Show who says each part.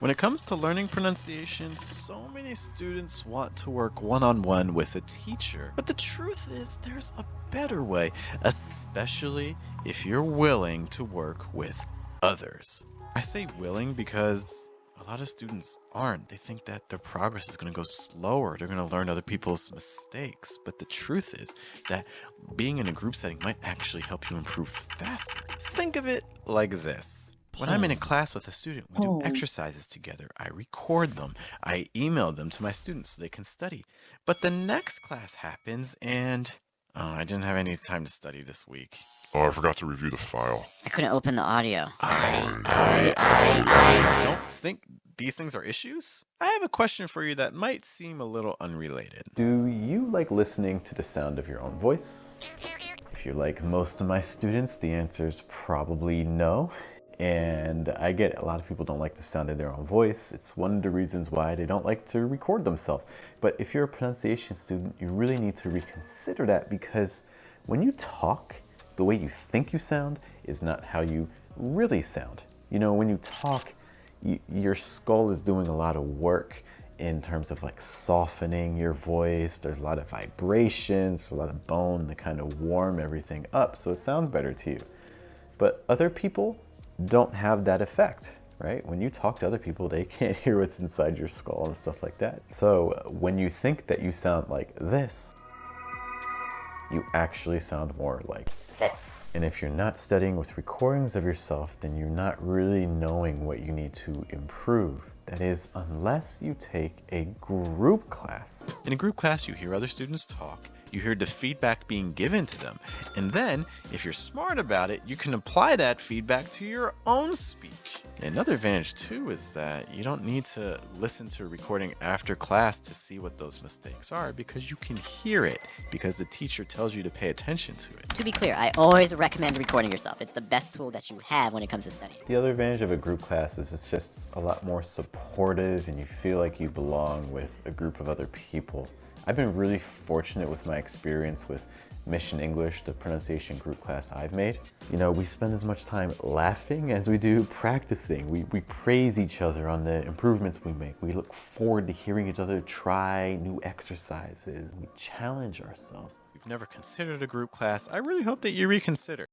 Speaker 1: When it comes to learning pronunciation, so many students want to work one-on-one with a teacher. But the truth is, there's a better way, especially if you're willing to work with others. I say willing because a lot of students aren't. They think that their progress is going to go slower. They're going to learn other people's mistakes. But the truth is that being in a group setting might actually help you improve faster. Think of it like this. When I'm in a class with a student, we do exercises together. I record them. I email them to my students so they can study. But the next class happens and, oh, I didn't have any time to study this week.
Speaker 2: Oh, I forgot to review the file.
Speaker 3: I couldn't open the audio.
Speaker 1: I don't think these things are issues. I have a question for you that might seem a little unrelated.
Speaker 4: Do you like listening to the sound of your own voice? If you're like most of my students, the answer is probably no. And I get it, a lot of people don't like the sound of their own voice. It's one of the reasons why they don't like to record themselves. But if you're a pronunciation student, you really need to reconsider that, because when you talk, the way you think you sound is not how you really sound. You know, when you talk, your skull is doing a lot of work in terms of like softening your voice. There's a lot of vibrations, there's a lot of bone to kind of warm everything up, so it sounds better to you. But other people don't have that effect, right? When you talk to other people, they can't hear what's inside your skull and stuff like that. So when you think that you sound like this, you actually sound more like this. And if you're not studying with recordings of yourself, then you're not really knowing what you need to improve. That is, unless you take a group class.
Speaker 1: In a group class, you hear other students talk, you hear the feedback being given to them, and then, if you're smart about it, you can apply that feedback to your own speech. Another advantage too is that you don't need to listen to a recording after class to see what those mistakes are, because you can hear it, because the teacher tells you to pay attention to it.
Speaker 3: To be clear, I always recommend recording yourself. It's the best tool that you have when it comes to studying.
Speaker 4: The other advantage of a group class is it's just a lot more supportive, and you feel like you belong with a group of other people. I've been really fortunate with my experience with Mission English, the pronunciation group class I've made. You know, we spend as much time laughing as we do practicing. We praise each other on the improvements we make. We look forward to hearing each other try new exercises. We challenge ourselves.
Speaker 1: If you've never considered a group class, I really hope that you reconsider.